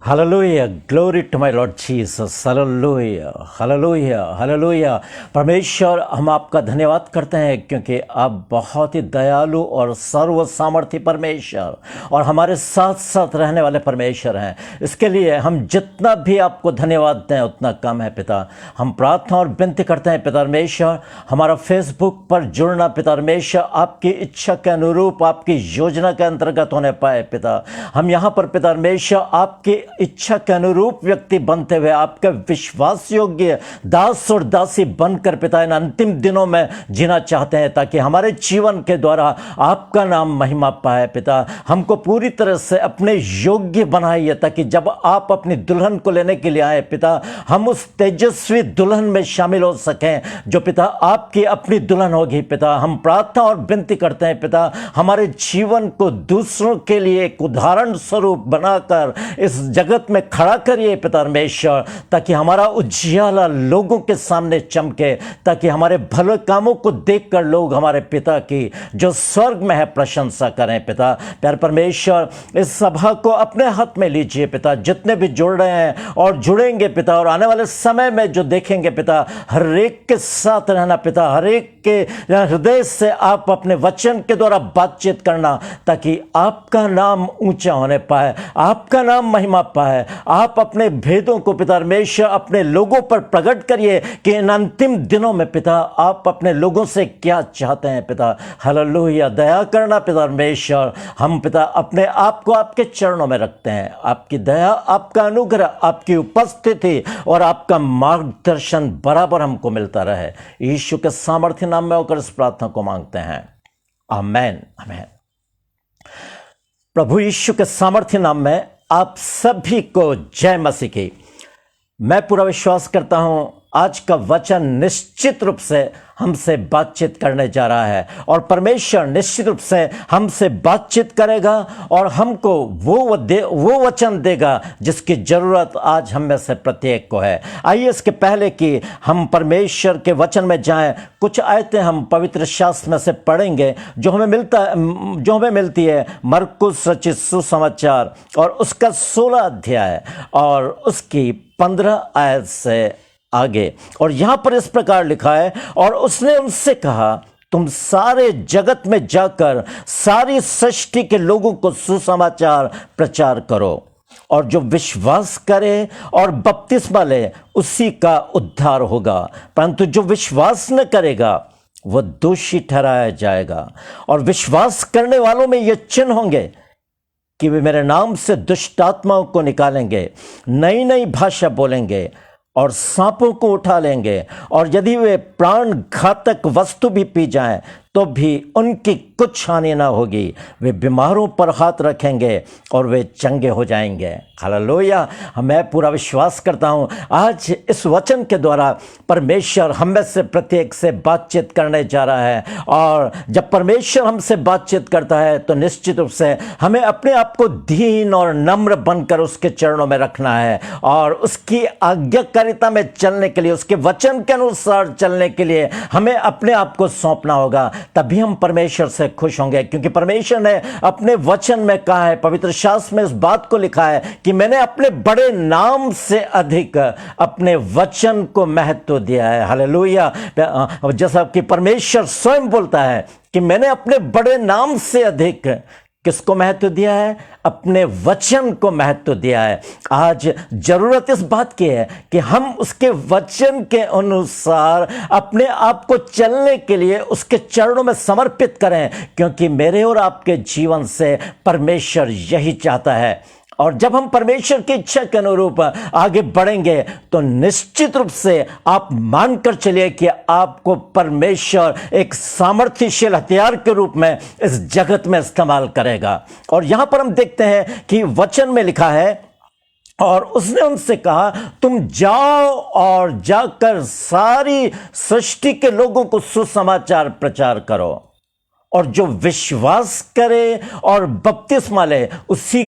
Hallelujah, glory to my lord Jesus. Hallelujah, hallelujah, hallelujah. परमेश्वर, हम आपका धन्यवाद करते हैं क्योंकि आप बहुत ही दयालु और सर्व सामर्थी परमेश्वर और हमारे साथ साथ रहने वाले परमेश्वर हैं। इसके लिए हम जितना भी आपको धन्यवाद दें उतना कम है पिता। हम प्रार्थना और विनती करते हैं पिता परमेश्वर, हमारा फेसबुक पर जुड़ना पिता परमेश्वर आपकी इच्छा के अनुरूप आपकी योजना के अंतर्गत होने पाए पिता। हम यहाँ पर पिता परमेश्वर आपकी इच्छा के अनुरूप व्यक्ति बनते हुए आपके विश्वास योग्य दास और दासी बनकर पिता इन अंतिम दिनों में जीना चाहते हैं, ताकि हमारे जीवन के द्वारा आपका नाम महिमा पाए पिता। हमको पूरी तरह से अपने योग्य बनाइए, ताकि जब आप अपनी दुल्हन को लेने के लिए आए पिता, हम उस तेजस्वी दुल्हन में शामिल हो सकें जो पिता आपकी अपनी दुल्हन होगी पिता। हम प्रार्थना और विनती करते हैं पिता, हमारे जीवन को दूसरों के लिए एक उदाहरण स्वरूप बनाकर इस जगत में खड़ा करिए पिता परमेश्वर, ताकि हमारा उजियाला लोगों के सामने चमके, ताकि हमारे भले कामों को देखकर लोग हमारे पिता की जो स्वर्ग में है प्रशंसा करें पिता। प्यारे परमेश्वर, इस सभा को अपने हाथ में लीजिए पिता। जितने भी जुड़ रहे हैं और जुड़ेंगे पिता, और आने वाले समय में जो देखेंगे पिता, हर एक के साथ रहना पिता, हर एक के हृदय से आप अपने वचन के द्वारा बातचीत करना, ताकि आपका नाम ऊंचा होने पाए, आपका नाम महिमा पाए। आप अपने भेदों को पिता परमेश्वर अपने लोगों पर प्रकट करिए कि इन अंतिम दिनों में पिता आप अपने लोगों से क्या चाहते हैं पिता। हालेलुया, दया करना पिता परमेश्वर। हम पिता अपने आप को आपके चरणों में रखते हैं। आपकी दया, आपका अनुग्रह, आपकी उपस्थिति और आपका मार्गदर्शन बराबर हमको मिलता रहे। यीशु के सामर्थ्य नाम में होकर इस प्रार्थना को मांगते हैं, आमेन, आमेन। प्रभु यीशु के सामर्थ्य नाम में आप सभी को जय मसीह की। मैं पूरा विश्वास करता हूं आज का वचन निश्चित रूप से हमसे बातचीत करने जा रहा है, और परमेश्वर निश्चित रूप से हमसे बातचीत करेगा और हमको वो वचन देगा जिसकी जरूरत आज हम में से प्रत्येक को है। आइए इसके पहले कि हम परमेश्वर के वचन में जाएं, कुछ आयतें हम पवित्र शास्त्र में से पढ़ेंगे जो हमें मिलती है मरकुस रचित सुसमाचार और उसका 16 अध्याय और उसकी 15 आयत से आगे। और यहां पर इस प्रकार लिखा है, और उसने उनसे कहा, तुम सारे जगत में जाकर सारी सृष्टि के लोगों को सुसमाचार प्रचार करो, और जो विश्वास करे और बपतिस्मा ले उसी का उद्धार होगा, परंतु जो विश्वास न करेगा वह दोषी ठहराया जाएगा। और विश्वास करने वालों में ये चिन्ह होंगे कि वे मेरे नाम से दुष्ट आत्माओं को निकालेंगे, नई नई भाषा बोलेंगे और सांपों को उठा लेंगे, और यदि वे प्राण घातक वस्तु भी पी जाएं तो भी उनकी कुछ हानि ना होगी। वे बीमारों पर हाथ रखेंगे और वे चंगे हो जाएंगे। हालेलुया। मैं पूरा विश्वास करता हूं आज इस वचन के द्वारा परमेश्वर हम में से प्रत्येक से बातचीत करने जा रहा है, और जब परमेश्वर हमसे बातचीत करता है तो निश्चित रूप से हमें अपने आप को दीन और नम्र बनकर उसके चरणों में रखना है, और उसकी आज्ञाकारिता में चलने के लिए, उसके वचन के अनुसार चलने के लिए हमें अपने आप को सौंपना होगा। तभी हम परमेश्वर से खुश होंगे, क्योंकि परमेश्वर ने अपने वचन में कहा है, पवित्र शास्त्र में इस बात को लिखा है कि मैंने अपने बड़े नाम से अधिक अपने वचन को महत्व दिया है। हालेलुया। जैसा कि परमेश्वर स्वयं बोलता है कि मैंने अपने बड़े नाम से अधिक किसको महत्व दिया है? अपने वचन को महत्व दिया है। आज जरूरत इस बात की है कि हम उसके वचन के अनुसार अपने आप को चलने के लिए उसके चरणों में समर्पित करें, क्योंकि मेरे और आपके जीवन से परमेश्वर यही चाहता है। और जब हम परमेश्वर की इच्छा के अनुरूप आगे बढ़ेंगे तो निश्चित रूप से आप मानकर चलिए कि आपको परमेश्वर एक सामर्थ्यशाली हथियार के रूप में इस जगत में इस्तेमाल करेगा। और यहां पर हम देखते हैं कि वचन में लिखा है, और उसने उनसे कहा, तुम जाओ और जाकर सारी सृष्टि के लोगों को सुसमाचार प्रचार करो, और जो विश्वास करे और बपतिस्मा ले उसी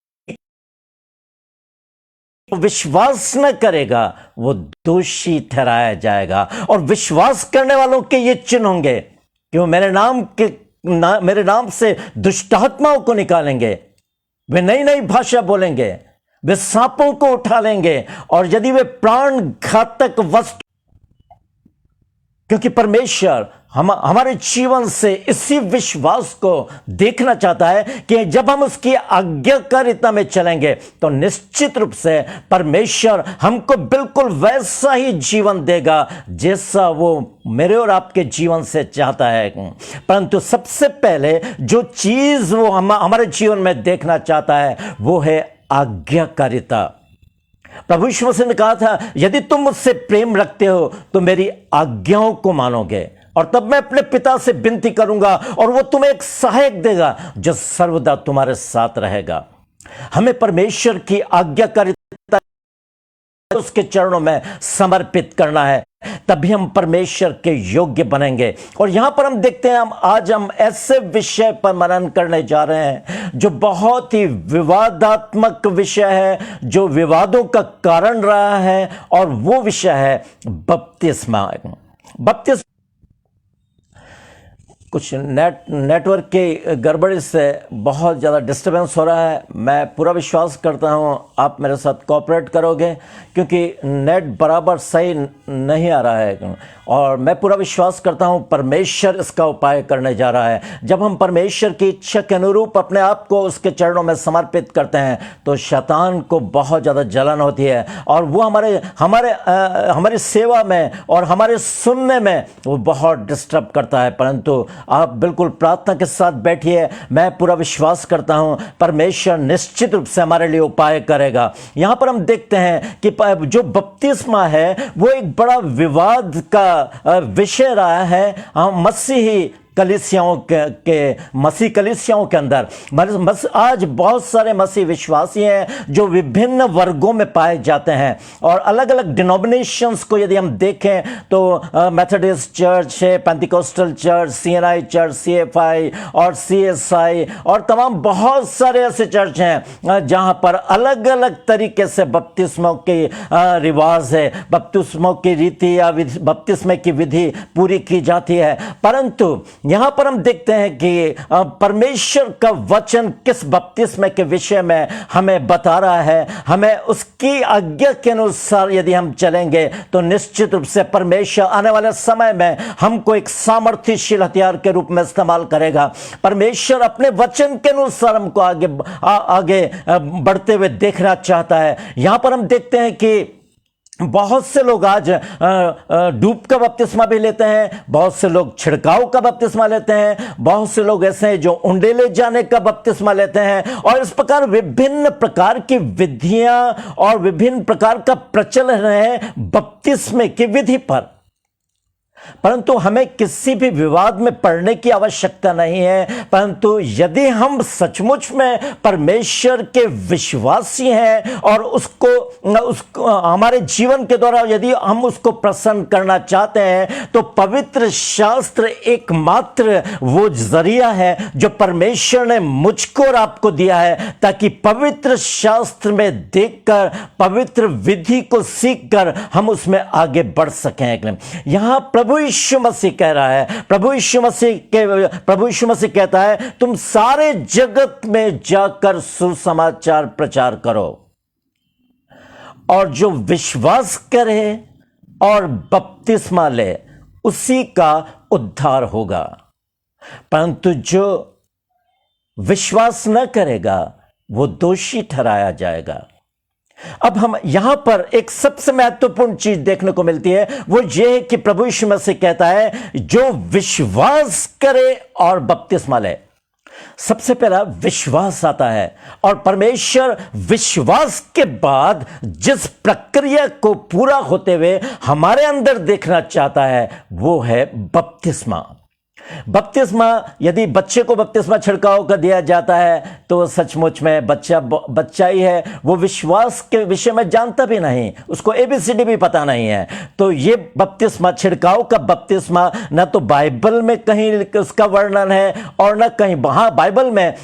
विश्वास न करेगा वो दोषी ठहराया जाएगा। और विश्वास करने वालों के ये चिन्ह होंगे कि वो मेरे नाम से दुष्ट आत्माओं को निकालेंगे, वे नई नई भाषा बोलेंगे, वे सांपों को उठा लेंगे, और यदि वे प्राण घातक वस्तु, क्योंकि परमेश्वर हमारे जीवन से इसी विश्वास को देखना चाहता है कि जब हम उसकी आज्ञाकारिता में चलेंगे तो निश्चित रूप से परमेश्वर हमको बिल्कुल वैसा ही जीवन देगा जैसा वो मेरे और आपके जीवन से चाहता है। परंतु सबसे पहले जो चीज वो हमारे जीवन में देखना चाहता है वो है आज्ञाकारिता। प्रभु यीशु मसीह ने कहा था, यदि तुम मुझसे प्रेम रखते हो तो मेरी आज्ञाओं को मानोगे, और तब मैं अपने पिता से विनती करूंगा और वो तुम्हें एक सहायक देगा जो सर्वदा तुम्हारे साथ रहेगा। हमें परमेश्वर की आज्ञाकारिता उसके चरणों में समर्पित करना है, तभी हम परमेश्वर के योग्य बनेंगे। और यहां पर हम देखते हैं, आज हम ऐसे विषय पर मनन करने जा रहे हैं जो बहुत ही विवादात्मक विषय है, जो विवादों का कारण रहा है, और वो विषय है बपतिस्मा। बपतिस्मा कुछ नेटवर्क की गड़बड़ी से बहुत ज़्यादा डिस्टर्बेंस हो रहा है। मैं पूरा विश्वास करता हूं आप मेरे साथ कोऑपरेट करोगे, क्योंकि नेट बराबर सही नहीं आ रहा है, और मैं पूरा विश्वास करता हूं परमेश्वर इसका उपाय करने जा रहा है। जब हम परमेश्वर की इच्छा के अनुरूप अपने आप को उसके चरणों में समर्पित करते हैं तो शैतान को बहुत ज़्यादा जलन होती है, और वो हमारी सेवा में और हमारे सुनने में वो बहुत डिस्टर्ब करता है। परंतु आप बिल्कुल प्रार्थना के साथ बैठिए, मैं पूरा विश्वास करता हूं परमेश्वर निश्चित रूप से हमारे लिए उपाय करेगा। यहां पर हम देखते हैं कि जो बपतिस्मा है वो एक बड़ा विवाद का विषय रहा है मसीही कलीसियाओं मसीह कलीसियाओं के अंदर। आज बहुत सारे मसीह विश्वासी हैं जो विभिन्न वर्गों में पाए जाते हैं, और अलग अलग डिनोमिनेशंस को यदि हम देखें तो मेथोडिस्ट चर्च है, Pentecostal church, CNI church, CFI और सीएसआई, और तमाम बहुत सारे ऐसे चर्च हैं जहां पर अलग अलग तरीके से बपतिस्मों के रिवाज है, बपतिस्मों की रीति या बपतिस्मे की विधि पूरी की जाती है। परंतु यहां पर हम देखते हैं कि परमेश्वर का वचन किस बपतिस्मे के विषय में हमें बता रहा है। हमें उसकी आज्ञा के अनुसार यदि हम चलेंगे तो निश्चित रूप से परमेश्वर आने वाले समय में हमको एक सामर्थ्यशील हथियार के रूप में इस्तेमाल करेगा। परमेश्वर अपने वचन के अनुसार हमको आगे बढ़ते हुए देखना चाहता है। यहां पर हम देखते हैं कि बहुत से लोग आज डूब का बपतिस्मा भी लेते हैं, बहुत से लोग छिड़काव का बपतिस्मा लेते हैं, बहुत से लोग ऐसे हैं जो उंडेले जाने का बपतिस्मा लेते हैं, और इस प्रकार विभिन्न प्रकार की विधियां और विभिन्न प्रकार का प्रचलन है बपतिस्मे की विधि पर। परंतु हमें किसी भी विवाद में पड़ने की आवश्यकता नहीं है, परंतु यदि हम सचमुच में परमेश्वर के विश्वासी हैं और उसको हमारे जीवन के द्वारा यदि हम उसको प्रसन्न करना चाहते हैं तो पवित्र शास्त्र एकमात्र वो जरिया है जो परमेश्वर ने मुझको और आपको दिया है, ताकि पवित्र शास्त्र में देखकर, पवित्र विधि को सीखकर हम उसमें आगे बढ़ सकें। यहां प्रभु यीशु मसीह कह रहा है, प्रभु यीशु मसीह कहता है, तुम सारे जगत में जाकर सुसमाचार प्रचार करो, और जो विश्वास करे और बपतिस्मा ले उसी का उद्धार होगा, परंतु जो विश्वास न करेगा वो दोषी ठहराया जाएगा। अब हम यहां पर एक सबसे महत्वपूर्ण चीज देखने को मिलती है, वो ये है कि प्रभु यीशु मसीह कहता है जो विश्वास करे और बपतिस्मा ले। सबसे पहला विश्वास आता है, और परमेश्वर विश्वास के बाद जिस प्रक्रिया को पूरा होते हुए हमारे अंदर देखना चाहता है वो है बपतिस्मा। बपतिस्मा, यदि बच्चे को बपतिस्मा छिड़काव कर दिया जाता है तो सचमुच में बच्चा ही है, वो विश्वास के विषय में जानता भी नहीं, उसको एबीसीडी भी पता नहीं है। तो ये बपतिस्मा, छिड़काव का बपतिस्मा, न तो बाइबल में कहीं उसका वर्णन है और न कहीं, वहां बाइबल में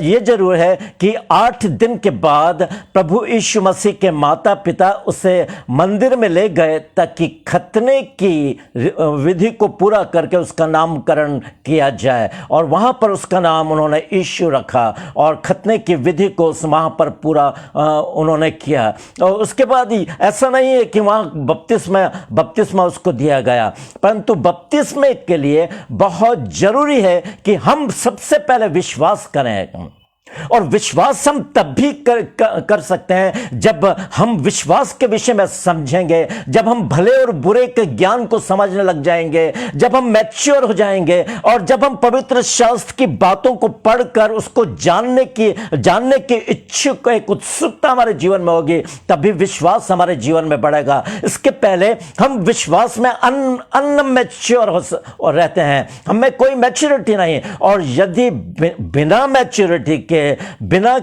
ये जरूर है कि 8 दिन के बाद प्रभु यीशु मसीह के माता पिता उसे मंदिर में ले गए ताकि खतने की विधि को पूरा करके उसका नामकरण नामकरण किया जाए, और वहाँ पर उसका नाम उन्होंने यीशु रखा और खतने की विधि को वहाँ पर पूरा उन्होंने किया। और उसके बाद ही ऐसा नहीं है कि वहाँ बपतिस्मा उसको दिया गया, परंतु बपतिस्मे के लिए बहुत जरूरी है कि हम सबसे पहले विश्वास करें। और विश्वास हम तब भी कर सकते हैं जब हम विश्वास के विषय में समझेंगे, जब हम भले और बुरे के ज्ञान को समझने लग जाएंगे, जब हम मैच्योर हो जाएंगे, और जब हम पवित्र शास्त्र की बातों को पढ़कर उसको जानने की इच्छुक एक उत्सुकता हमारे जीवन में होगी, तभी विश्वास हमारे जीवन में बढ़ेगा। इसके पहले हम विश्वास में अनमैच्योर हो रहते हैं, हमें कोई मैच्योरिटी नहीं। और यदि बिना मैच्योरिटी के, बिना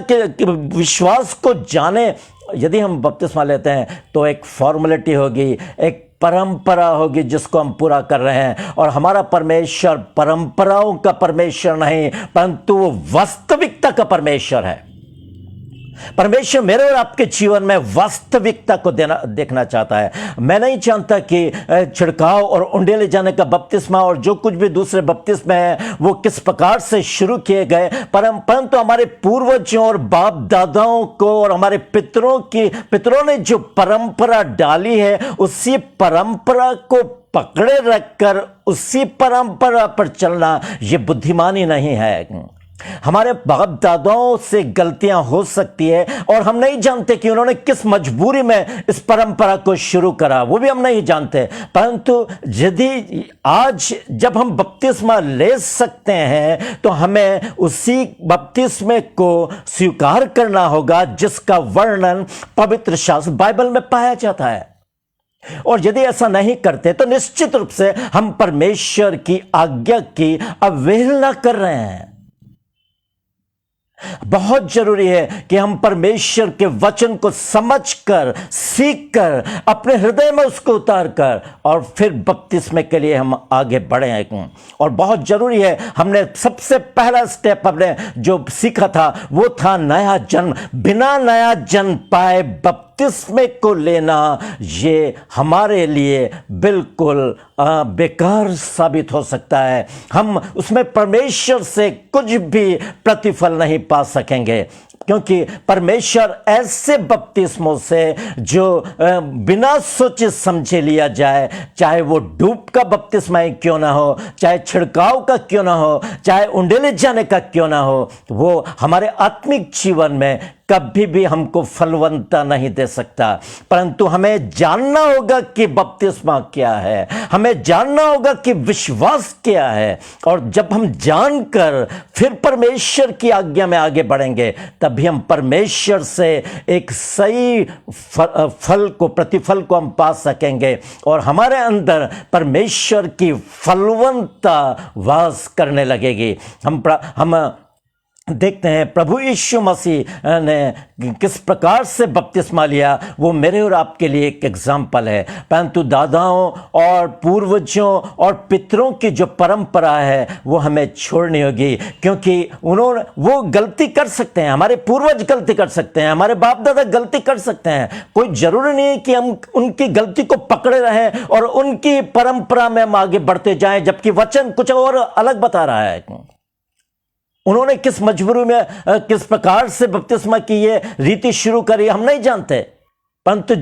के विश्वास को जाने यदि हम बपतिस्मा लेते हैं, तो एक फॉर्मेलिटी होगी, एक परंपरा होगी जिसको हम पूरा कर रहे हैं। और हमारा परमेश्वर परंपराओं का परमेश्वर नहीं, परंतु वो वास्तविकता का परमेश्वर है। परमेश्वर मेरे और आपके जीवन में वास्तविकता को देखना चाहता है। मैं नहीं जानता कि छिड़काव और उंडेले जाने का बपतिस्मा और जो कुछ भी दूसरे बपतिस्मे हैं वो किस प्रकार से शुरू किए गए, परंतु हमारे पूर्वजों और बाप दादाओं को और हमारे पितरों ने जो परंपरा डाली है, उसी परंपरा को पकड़े रखकर उसी परंपरा पर चलना ये बुद्धिमानी नहीं है। हमारे बाप दादाओं से गलतियां हो सकती है और हम नहीं जानते कि उन्होंने किस मजबूरी में इस परंपरा को शुरू करा, वो भी हम नहीं जानते। परंतु यदि आज जब हम बपतिस्मा ले सकते हैं तो हमें उसी बपतिस्मे को स्वीकार करना होगा जिसका वर्णन पवित्र शास्त्र बाइबल में पाया जाता है। और यदि ऐसा नहीं करते तो निश्चित रूप से हम परमेश्वर की आज्ञा की अवहेलना कर रहे हैं। बहुत जरूरी है कि हम परमेश्वर के वचन को समझकर, सीखकर, अपने हृदय में उसको उतारकर और फिर बपतिस्मे के लिए हम आगे बढ़े। और बहुत जरूरी है, हमने सबसे पहला स्टेप हमने जो सीखा था वो था नया जन्म। बिना नया जन्म पाए बपतिस्मे को लेना ये हमारे लिए बिल्कुल बेकार साबित हो सकता है। हम उसमें परमेश्वर से कुछ भी प्रतिफल नहीं पा सकेंगे, क्योंकि परमेश्वर ऐसे बपतिस्मों से जो बिना सोचे समझे लिया जाए, चाहे वो डूब का बपतिस्मा ही क्यों ना हो, चाहे छिड़काव का क्यों ना हो, चाहे उंडेले जाने का क्यों ना हो, वो हमारे आत्मिक जीवन में कभी भी हमको फलवंता नहीं दे सकता। परंतु हमें जानना होगा कि बपतिस्मा क्या है, हमें जानना होगा कि विश्वास क्या है। और जब हम जानकर फिर परमेश्वर की आज्ञा में आगे बढ़ेंगे, तभी हम परमेश्वर से एक सही प्रतिफल को हम पा सकेंगे और हमारे अंदर परमेश्वर की फलवंता वास करने लगेगी। हम देखते हैं प्रभु यीशु मसीह ने किस प्रकार से बपतिस्मा लिया, वो मेरे और आपके लिए एक एग्जाम्पल है। परंतु दादाओं और पूर्वजों और पितरों की जो परंपरा है वो हमें छोड़नी होगी, क्योंकि वो गलती कर सकते हैं, हमारे पूर्वज गलती कर सकते हैं, हमारे बाप दादा गलती कर सकते हैं। कोई जरूरी नहीं कि हम उनकी गलती को पकड़े रहें और उनकी परंपरा में हम आगे बढ़ते जाएं, जबकि वचन कुछ और अलग बता रहा है। उन्होंने किस मजबूरी में किस प्रकार से बपतिस्मा की ये रीति शुरू करी हम नहीं जानते, परंतु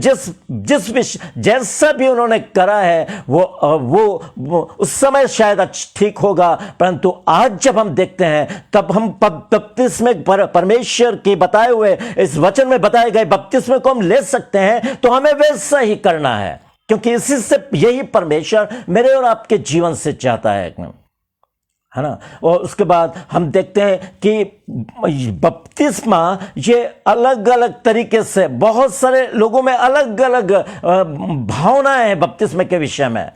जैसा भी उन्होंने करा है वो उस समय शायद ठीक होगा। परंतु आज जब हम देखते हैं तब हम बपतिस्मे परमेश्वर के बताए हुए इस वचन में बताए गए बपतिस्मे को हम ले सकते हैं, तो हमें वैसा ही करना है, क्योंकि इसी से यही परमेश्वर मेरे और आपके जीवन से चाहता है ना। और उसके बाद हम देखते हैं कि बपतिस्मा ये अलग अलग तरीके से, बहुत सारे लोगों में अलग अलग भावनाएं हैं बपतिस्मे के विषय में।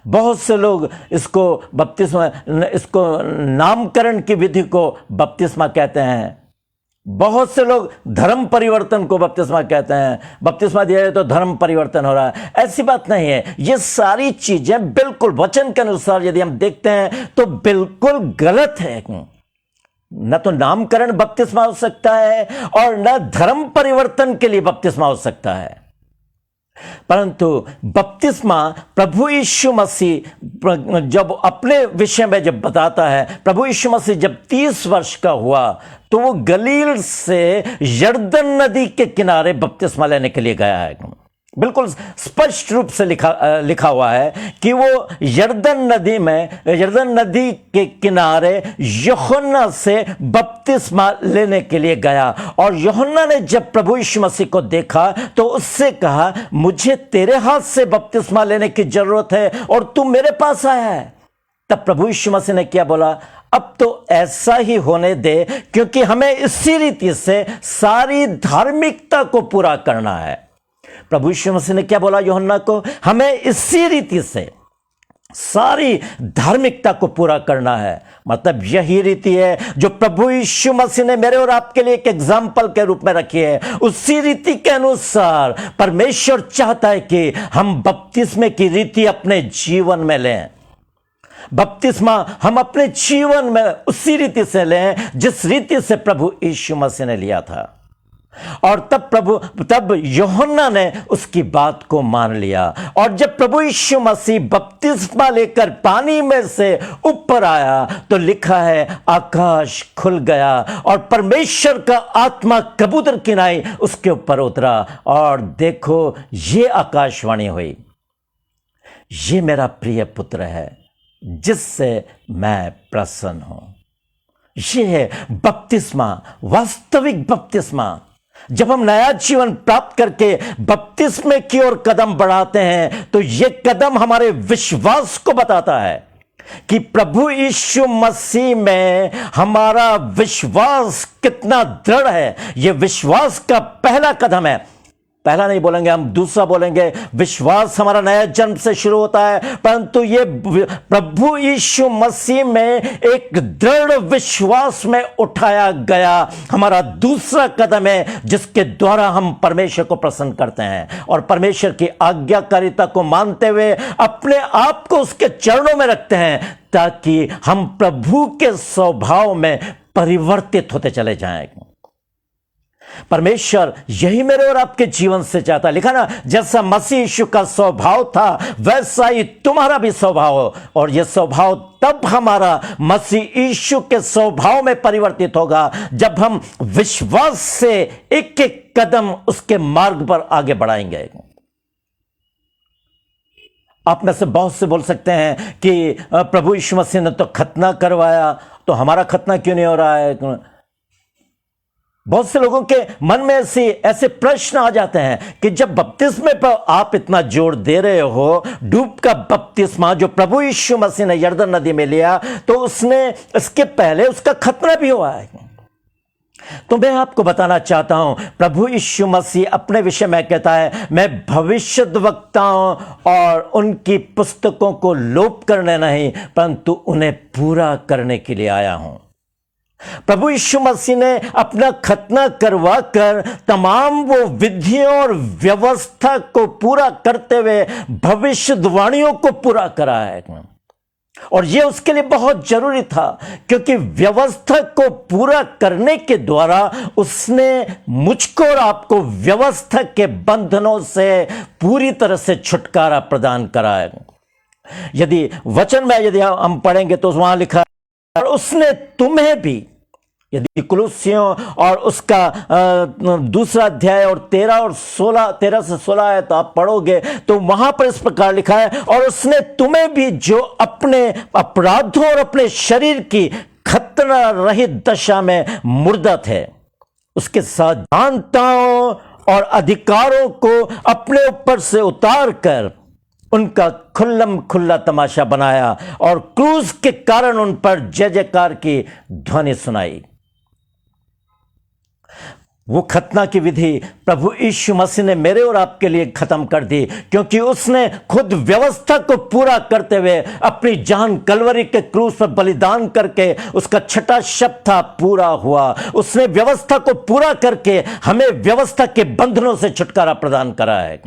बहुत से लोग इसको नामकरण की विधि को बपतिस्मा कहते हैं, बहुत से लोग धर्म परिवर्तन को बपतिस्मा कहते हैं, बपतिस्मा दिया है तो धर्म परिवर्तन हो रहा है। ऐसी बात नहीं है। ये सारी चीजें बिल्कुल वचन के अनुसार यदि हम देखते हैं तो बिल्कुल गलत है। न तो नामकरण बपतिस्मा हो सकता है और न धर्म परिवर्तन के लिए बपतिस्मा हो सकता है। परंतु बपतिस्मा प्रभु यीशु मसीह जब अपने विषय में जब बताता है, प्रभु यीशु मसीह जब 30 वर्ष का हुआ तो वो गलील से यरदन नदी के किनारे बपतिस्मा लेने के लिए गया है। बिल्कुल स्पष्ट रूप से लिखा हुआ है कि वो यरदन नदी के किनारे यूहन्ना से बपतिस्मा लेने के लिए गया। और यूहन्ना ने जब प्रभु यीशु मसीह को देखा तो उससे कहा, मुझे तेरे हाथ से बपतिस्मा लेने की जरूरत है और तू मेरे पास आया है। तब प्रभु यीशु मसीह ने क्या बोला, अब तो ऐसा ही होने दे, क्योंकि हमें इसी रीति से सारी धार्मिकता को पूरा करना है। प्रभु यीशु मसीह ने क्या बोला यूहन्ना को, हमें इसी रीति से सारी धार्मिकता को पूरा करना है। मतलब यही रीति है जो प्रभु यीशु मसीह ने मेरे और आपके लिए एक एग्जाम्पल के रूप में रखी है। उसी रीति के अनुसार परमेश्वर चाहता है कि हम बपतिस्मे की रीति अपने जीवन में लें। बपतिस्मा हम अपने जीवन में उसी रीति से लें जिस रीति से प्रभु यीशु मसीह ने लिया था। और तब यूहन्ना ने उसकी बात को मान लिया। और जब प्रभु यीशु मसीह बपतिस्मा लेकर पानी में से ऊपर आया तो लिखा है, आकाश खुल गया और परमेश्वर का आत्मा कबूतर की नाई उसके ऊपर उतरा। और देखो, ये आकाशवाणी हुई, ये मेरा प्रिय पुत्र है जिससे मैं प्रसन्न हूं। ये है बपतिस्मा, वास्तविक बपतिस्मा। जब हम नया जीवन प्राप्त करके बपतिस्मे की ओर कदम बढ़ाते हैं तो यह कदम हमारे विश्वास को बताता है कि प्रभु यीशु मसीह में हमारा विश्वास कितना दृढ़ है। यह विश्वास का पहला कदम है। पहला नहीं बोलेंगे, हम दूसरा बोलेंगे। विश्वास हमारा नया जन्म से शुरू होता है, परंतु ये प्रभु यीशु मसीह में एक दृढ़ विश्वास में उठाया गया हमारा दूसरा कदम है, जिसके द्वारा हम परमेश्वर को प्रसन्न करते हैं और परमेश्वर की आज्ञाकारिता को मानते हुए अपने आप को उसके चरणों में रखते हैं, ताकि हम प्रभु के स्वभाव में परिवर्तित होते चले जाएं। परमेश्वर यही मेरे और आपके जीवन से चाहता है। लिखा ना, जैसा मसीह यीशु का स्वभाव था वैसा ही तुम्हारा भी स्वभाव हो। और यह स्वभाव तब हमारा मसीह यीशु के स्वभाव में परिवर्तित होगा जब हम विश्वास से एक एक कदम उसके मार्ग पर आगे बढ़ाएंगे। आप में से बहुत से बोल सकते हैं कि प्रभु यीशु मसीह ने तो खतना करवाया, तो हमारा खतना क्यों नहीं हो रहा है? बहुत से लोगों के मन में ऐसे प्रश्न आ जाते हैं कि जब बपतिस्मे पर आप इतना जोर दे रहे हो, डूब का बपतिस्मा जो प्रभु यीशु मसीह ने यरदन नदी में लिया, तो उसने इसके पहले उसका खतना भी हुआ है। तो मैं आपको बताना चाहता हूं, प्रभु यीशु मसीह अपने विषय में कहता है, मैं भविष्यद्वक्ताओं और उनकी पुस्तकों को लोप करने नहीं, परंतु उन्हें पूरा करने के लिए आया हूं। प्रभु यीशु मसीह ने अपना खतना करवा कर तमाम वो विधियों और व्यवस्था को पूरा करते हुए भविष्यवाणियों को पूरा करा है। और यह उसके लिए बहुत जरूरी था, क्योंकि व्यवस्था को पूरा करने के द्वारा उसने मुझको और आपको व्यवस्था के बंधनों से पूरी तरह से छुटकारा प्रदान करा है। यदि वचन में यदि हम पढ़ेंगे तो वहां लिखा, और उसने तुम्हें भी, यदि कुलुस्सियों और उसका दूसरा अध्याय और 13 से 16 है तो आप पढ़ोगे तो वहां पर इस प्रकार लिखा है, और उसने तुम्हें भी जो अपने अपराधों और अपने शरीर की खतना रहित दशा में मुर्दा थे, उसके साथ जानताओं और अधिकारों को अपने ऊपर से उतार कर उनका खुल्लम खुल्ला तमाशा बनाया और क्रूस के कारण उन पर जय जयकार की ध्वनि सुनाई। वो खतना की विधि प्रभु यीशु मसीह ने मेरे और आपके लिए खत्म कर दी, क्योंकि उसने खुद व्यवस्था को पूरा करते हुए अपनी जान कलवरी के क्रूस पर बलिदान करके उसका छठा शब्द था पूरा हुआ। उसने व्यवस्था को पूरा करके हमें व्यवस्था के बंधनों से छुटकारा प्रदान करा है।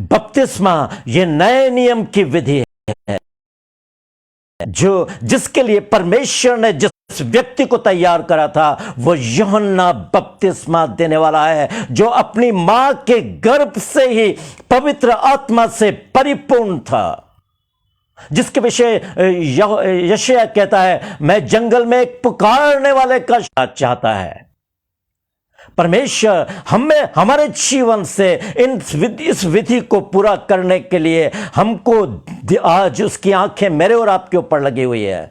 बपतिस्मा ये नए नियम की विधि है जो जिसके लिए परमेश्वर ने जिस इस व्यक्ति को तैयार करा था वो यूहन्ना बपतिस्मा देने वाला है, जो अपनी मां के गर्भ से ही पवित्र आत्मा से परिपूर्ण था, जिसके विषय यशायाह कहता है, मैं जंगल में एक पुकारने वाले का चाहता है। परमेश्वर हमें हमारे जीवन से इस विधि को पूरा करने के लिए हमको आज उसकी आंखें मेरे और आपके ऊपर लगी हुई है।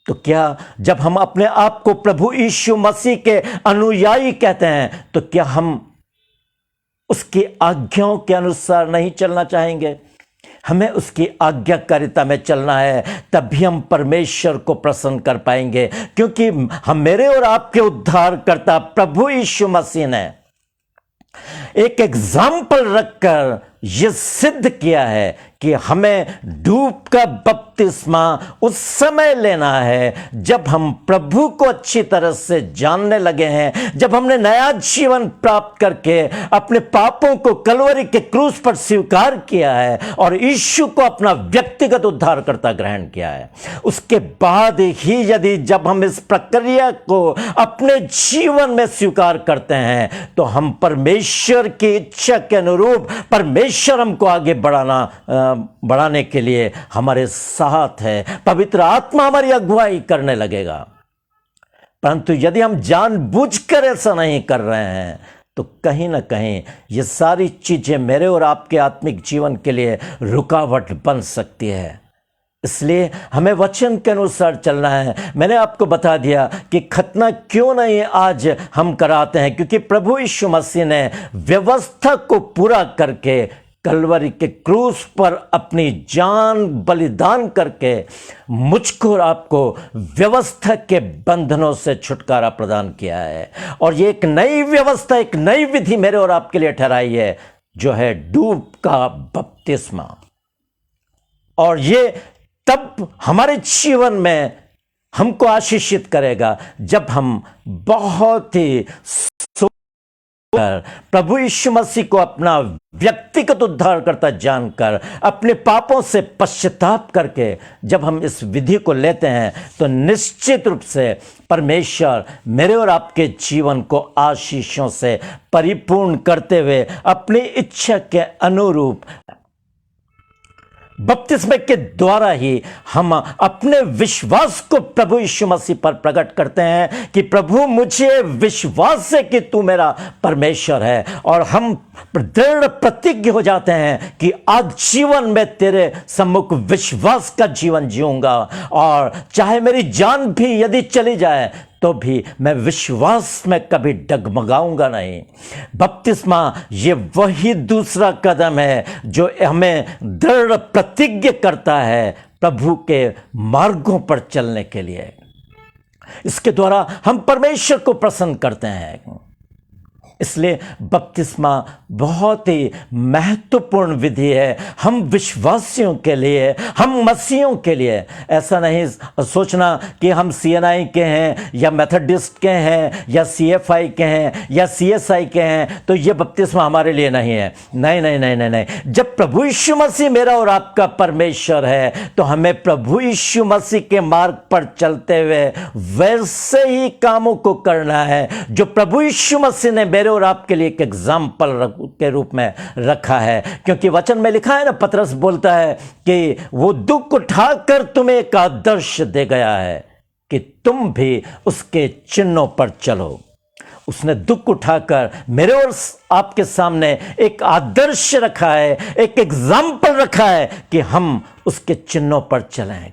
तो क्या जब हम अपने आप को प्रभु यीशु मसीह के अनुयायी कहते हैं, तो क्या हम उसकी आज्ञाओं के अनुसार नहीं चलना चाहेंगे? हमें उसकी आज्ञाकारिता में चलना है, तभी हम परमेश्वर को प्रसन्न कर पाएंगे, क्योंकि हम मेरे और आपके उद्धारकर्ता प्रभु यीशु मसीह ने एक एग्जाम्पल रखकर यह सिद्ध किया है कि हमें डूब का बपतिस्मा उस समय लेना है जब हम प्रभु को अच्छी तरह से जानने लगे हैं, जब हमने नया जीवन प्राप्त करके अपने पापों को कलवरी के क्रूस पर स्वीकार किया है और यीशु को अपना व्यक्तिगत उद्धारकर्ता ग्रहण किया है। उसके बाद ही यदि जब हम इस प्रक्रिया को अपने जीवन में स्वीकार करते हैं, तो हम परमेश्वर की इच्छा के अनुरूप परमेश्वर हमको आगे बढ़ाने के लिए हमारे साथ है। पवित्र आत्मा हमारी अगुवाई करने लगेगा। परंतु यदि हम जानबूझकर ऐसा नहीं कर रहे हैं, तो कहीं ना कहीं ये सारी चीजें मेरे और आपके आत्मिक जीवन के लिए रुकावट बन सकती है। इसलिए हमें वचन के अनुसार चलना है। मैंने आपको बता दिया कि खतना क्यों नहीं आज हम कराते हैं, क्योंकि प्रभु यीशु मसीह ने व्यवस्था को पूरा करके कलवरी के क्रूस पर अपनी जान बलिदान करके मुझको और आपको व्यवस्था के बंधनों से छुटकारा प्रदान किया है। और ये एक नई व्यवस्था, एक नई विधि मेरे और आपके लिए ठहराई है, जो है डूब का बपतिस्मा। और ये तब हमारे जीवन में हमको आशीषित करेगा जब हम बहुत ही प्रभु यीशु मसीह को अपना व्यक्तिगत उद्धारकर्ता जानकर अपने पापों से पश्चाताप करके जब हम इस विधि को लेते हैं, तो निश्चित रूप से परमेश्वर मेरे और आपके जीवन को आशीषों से परिपूर्ण करते हुए अपनी इच्छा के अनुरूप बपतिस्मे के द्वारा ही हम अपने विश्वास को प्रभु यीशु मसीह पर प्रकट करते हैं कि प्रभु मुझे विश्वास है कि तू मेरा परमेश्वर है, और हम दृढ़ प्रतिज्ञ हो जाते हैं कि आज जीवन में तेरे सम्मुख विश्वास का जीवन जीऊंगा, और चाहे मेरी जान भी यदि चली जाए तो भी मैं विश्वास में कभी डगमगाऊंगा नहीं। बपतिस्मा ये वही दूसरा कदम है जो हमें दृढ़ प्रतिज्ञा करता है प्रभु के मार्गों पर चलने के लिए। इसके द्वारा हम परमेश्वर को प्रसन्न करते हैं। इसलिए बपतिस्मा बहुत ही महत्वपूर्ण विधि है हम विश्वासियों के लिए, हम मसीहों के लिए। ऐसा नहीं सोचना कि हम CNI के हैं या मेथोडिस्ट के हैं या CFI के हैं या CSI के हैं तो ये बपतिस्मा हमारे लिए नहीं है। नहीं नहीं नहीं नहीं नहीं। जब प्रभु यीशु मसीह मेरा और आपका परमेश्वर है, तो हमें प्रभु यीशु मसीह के मार्ग पर चलते हुए वैसे ही कामों को करना है जो प्रभु यीशु मसीह ने मेरे और आपके लिए एक एग्जाम्पल के रूप में रखा है। क्योंकि वचन में लिखा है ना, पतरस बोलता है कि वो दुख उठाकर तुम्हें एक आदर्श दे गया है कि तुम भी उसके चिन्हों पर चलो। उसने दुख उठाकर मेरे और आपके सामने एक आदर्श रखा है, एक एग्जाम्पल रखा है कि हम उसके चिन्हों पर चलें।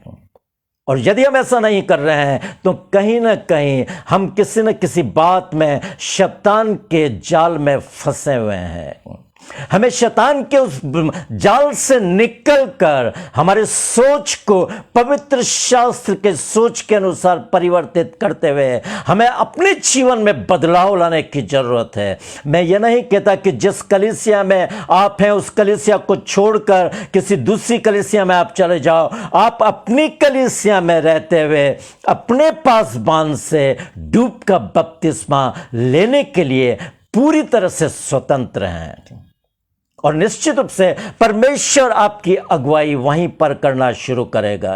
और यदि हम ऐसा नहीं कर रहे हैं तो कहीं ना कहीं हम किसी न किसी बात में शैतान के जाल में फंसे हुए हैं। हमें शैतान के उस जाल से निकलकर हमारे सोच को पवित्र शास्त्र के सोच के अनुसार परिवर्तित करते हुए हमें अपने जीवन में बदलाव लाने की जरूरत है। मैं ये नहीं कहता कि जिस कलीसिया में आप हैं उस कलीसिया को छोड़कर किसी दूसरी कलीसिया में आप चले जाओ। आप अपनी कलीसिया में रहते हुए अपने पासबान से डूब का बपतिस्मा लेने के लिए पूरी तरह से स्वतंत्र हैं। और निश्चित रूप से परमेश्वर आपकी अगुवाई वहीं पर करना शुरू करेगा।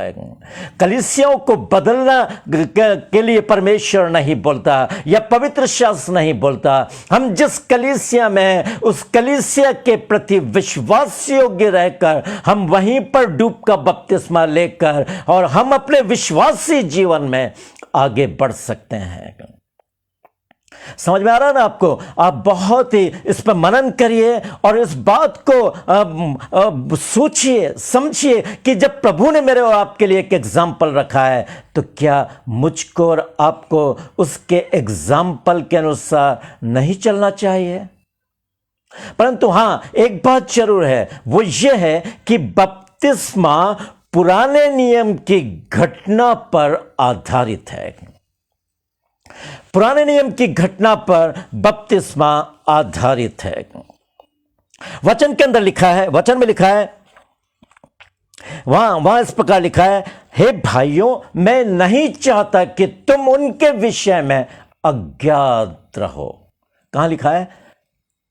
कलीसियाओं को बदलना के लिए परमेश्वर नहीं बोलता या पवित्र शास्त्र नहीं बोलता। हम जिस कलीसिया में उस कलीसिया के प्रति विश्वास योग्य रहकर हम वहीं पर डूब का बपतिस्मा लेकर और हम अपने विश्वासी जीवन में आगे बढ़ सकते हैं। समझ में आ रहा है ना आपको? आप बहुत ही इस पर मनन करिए और इस बात को सोचिए, समझिए कि जब प्रभु ने मेरे और आपके लिए एक एग्जाम्पल रखा है तो क्या मुझको और आपको उसके एग्जाम्पल के अनुसार नहीं चलना चाहिए? परंतु हां, एक बात जरूर है, वो ये है कि बपतिस्मा पुराने नियम की घटना पर आधारित है। पुराने नियम की घटना पर बपतिस्मा आधारित है। वचन के अंदर लिखा है, वचन में लिखा है, वहां इस प्रकार लिखा है, हे भाइयों, मैं नहीं चाहता कि तुम उनके विषय में अज्ञात रहो। कहां लिखा है?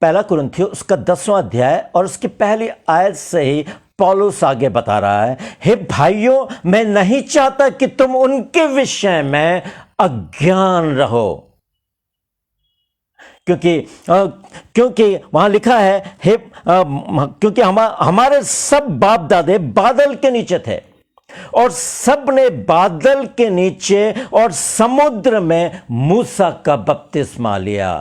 पहला कुरिन्थियों उसका 10वां अध्याय और उसकी पहली आयत से ही पौलुस आगे बता रहा है, हे भाइयों, मैं नहीं चाहता कि तुम उनके विषय में अज्ञान रहो। क्योंकि वहां लिखा है, क्योंकि हमारे सब बाप दादे बादल के नीचे थे और सब ने बादल के नीचे और समुद्र में मूसा का बपतिस्मा लिया।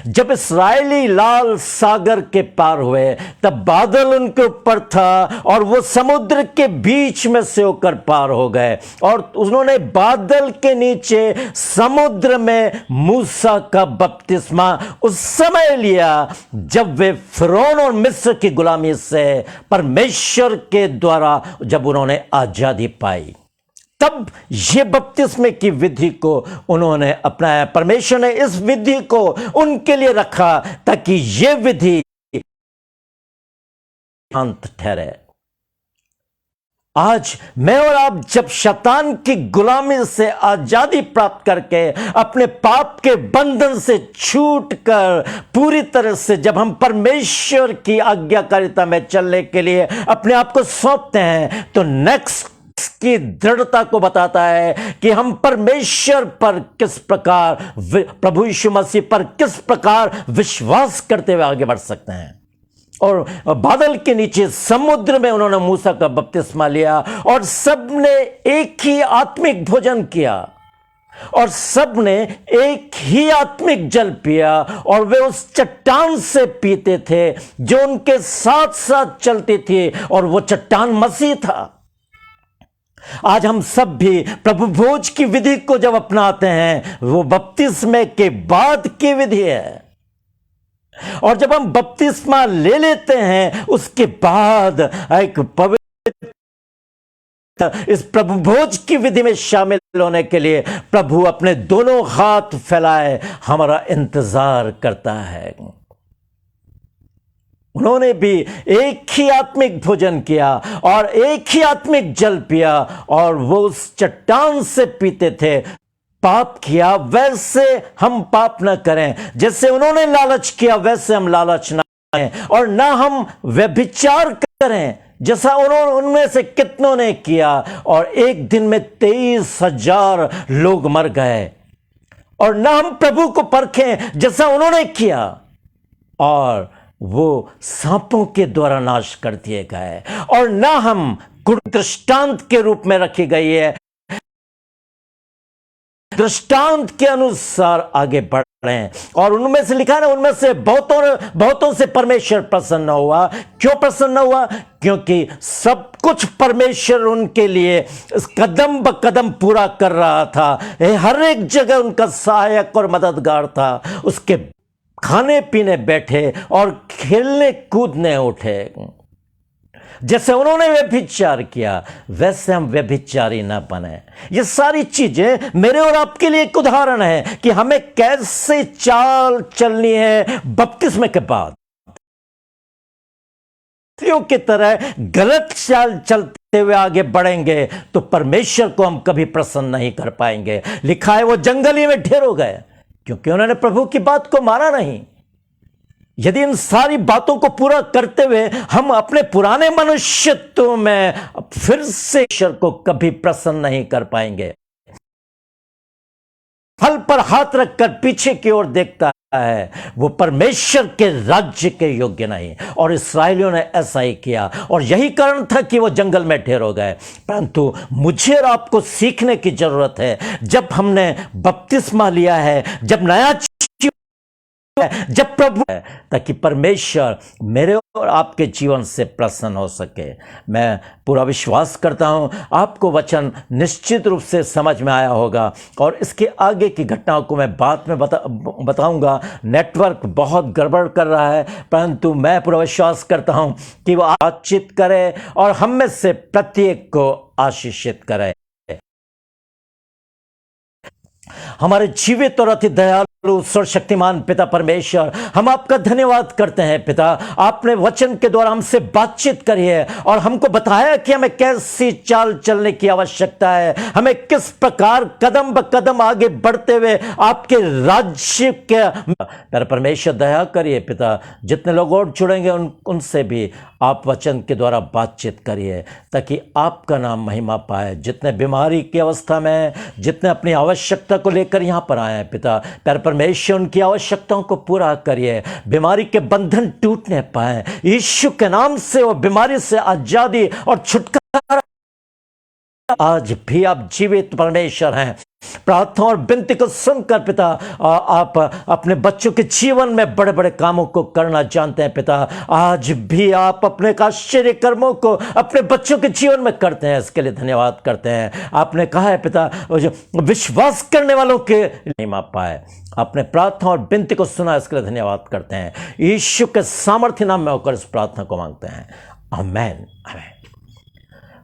जब इस्राएली लाल सागर के पार हुए तब बादल उनके ऊपर था और वो समुद्र के बीच में से होकर पार हो गए और उन्होंने बादल के नीचे समुद्र में मूसा का बपतिस्मा उस समय लिया जब वे फिरौन और मिस्र की गुलामी से परमेश्वर के द्वारा जब उन्होंने आजादी पाई, तब ये बपतिस्मे की विधि को उन्होंने अपनाया। परमेश्वर ने इस विधि को उनके लिए रखा ताकि ये विधि अंत ठहरे। आज मैं और आप जब शैतान की गुलामी से आजादी प्राप्त करके अपने पाप के बंधन से छूटकर पूरी तरह से जब हम परमेश्वर की आज्ञाकारिता में चलने के लिए अपने आप को सौंपते हैं तो नेक्स्ट की दृढ़ता को बताता है कि हम परमेश्वर पर किस प्रकार, प्रभु यीशु मसीह पर किस प्रकार विश्वास करते हुए आगे बढ़ सकते हैं। और बादल के नीचे समुद्र में उन्होंने मूसा का बपतिस्मा लिया और सबने एक ही आत्मिक भोजन किया और सबने एक ही आत्मिक जल पिया और वे उस चट्टान से पीते थे जो उनके साथ साथ चलती थी और वो चट्टान मसीह था। आज हम सब भी प्रभु भोज की विधि को जब अपनाते हैं वो बपतिस्मे के बाद की विधि है और जब हम बपतिस्मा ले लेते हैं उसके बाद एक पवित्र इस प्रभु भोज की विधि में शामिल होने के लिए प्रभु अपने दोनों हाथ फैलाए हमारा इंतजार करता है। उन्होंने भी एक ही आत्मिक भोजन किया और एक ही आत्मिक जल पिया और वो उस चट्टान से पीते थे। पाप किया वैसे हम पाप न करें, जैसे उन्होंने लालच किया वैसे हम लालच न करें और ना हम व्यभिचार करें जैसा उनमें से कितनों ने किया और एक दिन में 23,000 लोग मर गए। और ना हम प्रभु को परखें जैसा उन्होंने किया और वो सांपों के द्वारा नाश कर दिए गए। और ना हम दृष्टांत के रूप में रखी गई है, दृष्टांत के अनुसार आगे बढ़ रहे हैं। और उनमें से लिखा है, उनमें से बहुतों से परमेश्वर प्रसन्न हुआ। क्यों प्रसन्न हुआ? क्योंकि सब कुछ परमेश्वर उनके लिए कदम ब कदम पूरा कर रहा था। हर एक जगह उनका सहायक और मददगार था। उसके खाने पीने बैठे और खेलने कूदने उठे। जैसे उन्होंने व्यभिचार किया वैसे हम व्यभिचारी ना बने। ये सारी चीजें मेरे और आपके लिए एक उदाहरण है कि हमें कैसे चाल चलनी है बपतिस्मे के बाद। की तरह गलत चाल चलते हुए आगे बढ़ेंगे तो परमेश्वर को हम कभी प्रसन्न नहीं कर पाएंगे। लिखा है वो जंगली में ढेर हो गए क्योंकि उन्होंने प्रभु की बात को माना नहीं। यदि इन सारी बातों को पूरा करते हुए हम अपने पुराने मनुष्यत्व में फिर से ईश्वर को कभी प्रसन्न नहीं कर पाएंगे। फल पर हाथ रखकर पीछे की ओर देखता है, वो परमेश्वर के राज्य के योग्य नहीं। और इस्राएलियों ने ऐसा ही किया, और यही कारण था कि वो जंगल में ढेर हो गए। परंतु मुझे और आपको सीखने की जरूरत है। जब हमने बपतिस्मा लिया है, जब नया जब प्रभु है, ताकि परमेश्वर मेरे और आपके जीवन से प्रसन्न हो सके। मैं पूरा विश्वास करता हूं आपको वचन निश्चित रूप से समझ में आया होगा, और इसके आगे की घटनाओं को मैं बाद में बताऊंगा। नेटवर्क बहुत गड़बड़ कर रहा है, परंतु मैं पूरा विश्वास करता हूं कि वो बातचीत करे और हम में से प्रत्येक को आशीषित करे। हमारे जीवित और अति दयालु सर्वशक्तिमान पिता परमेश्वर, हम आपका धन्यवाद करते हैं। पिता, आपने वचन के द्वारा हमसे बातचीत करी है और हमको बताया कि हमें कैसी चाल चलने की आवश्यकता है, हमें किस प्रकार कदम ब कदम आगे बढ़ते हुए आपके राज्य के। पर परमेश्वर दया करिए पिता, जितने लोग और जुड़ेंगे उनसे भी आप वचन के द्वारा बातचीत करिए, ताकि आपका नाम महिमा पाए। जितने बीमारी की अवस्था में, जितने अपनी आवश्यकता को लेकर यहाँ पर आए हैं पिता, पर परमेश्वर उनकी आवश्यकताओं को पूरा करिए। बीमारी के बंधन टूटने पाए, यीशु के नाम से वो बीमारी से आजादी और छुटकारा। आज भी आप जीवित परमेश्वर हैं। प्रार्थना और विनती को सुनकर पिता, आप अपने बच्चों के जीवन में बड़े बड़े कामों को करना जानते हैं पिता। आज भी आप अपने आश्चर्य कर्मों को अपने बच्चों के जीवन में करते हैं, इसके लिए धन्यवाद करते हैं। आपने कहा है पिता, जो विश्वास करने वालों के नहीं माप पाए, अपने प्रार्थना और विनती को सुना, इसके लिए धन्यवाद करते हैं। यीशु के सामर्थ्य नाम में होकर इस प्रार्थना को मांगते हैं, आमेन आमेन।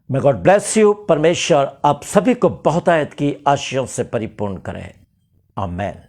May God bless you। परमेश्वर आप सभी को बहुतायत की आशीषों से परिपूर्ण करे, आमेन।